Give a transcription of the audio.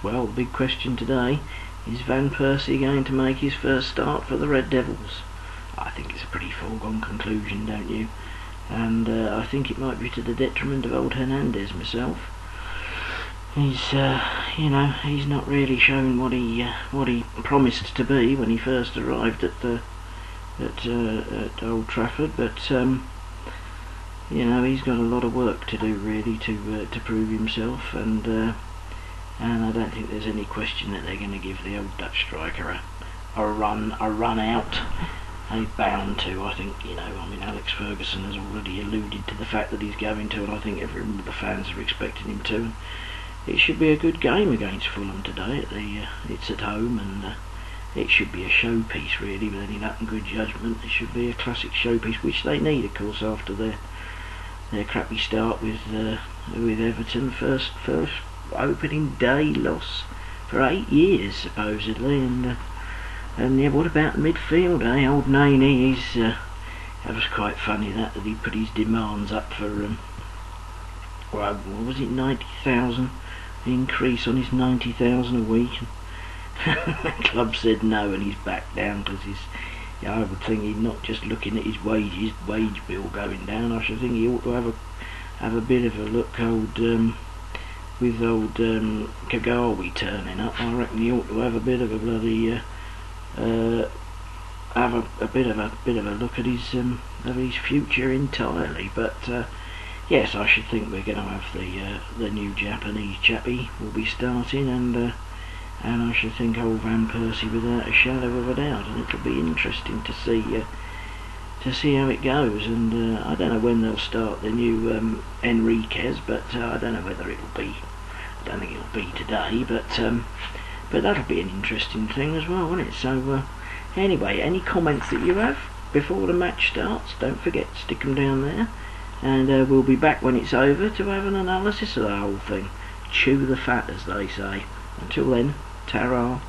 Well, the big question today is Van Persie going to make his first start for the Red Devils? I think it's a pretty foregone conclusion, don't you? And I think it might be to the detriment of old Hernandez myself. He's, he's not really shown what he promised to be when he first arrived at Old Trafford, but he's got a lot of work to do really to prove himself, and I don't think there's any question that they're going to give the old Dutch striker a run out. They're bound to. I think, Alex Ferguson has already alluded to the fact that he's going to, and I think everyone with the fans are expecting him to. And it should be a good game against Fulham today. It's at home, and it should be a showpiece really, with any luck and good judgment. It should be a classic showpiece, which they need, of course, after their crappy start with Everton. First opening day loss for 8 years supposedly, and yeah, what about midfield, eh? Old Nani, that was quite funny that he put his demands up for what was it, 90,000 increase on his 90,000 a week. The club said no, and he's backed down because I would think he's not just looking at his wage bill going down. I should think he ought to have a bit of a look with old Kagawa turning up. I reckon he ought to have a bit of a bloody have a bit of a look at his future entirely. But yes, I should think we're going to have the new Japanese chappie will be starting, and I should think old Van Persie without a shadow of a doubt, and it'll be interesting to see how it goes. And I don't know when they'll start the new Enriquez, but I don't know whether it'll be. I don't think it'll be today, but that'll be an interesting thing as well, won't it? So anyway, any comments that you have before the match starts, don't forget, stick them down there, and we'll be back when it's over to have an analysis of the whole thing. Chew the fat, as they say. Until then, ta-ra.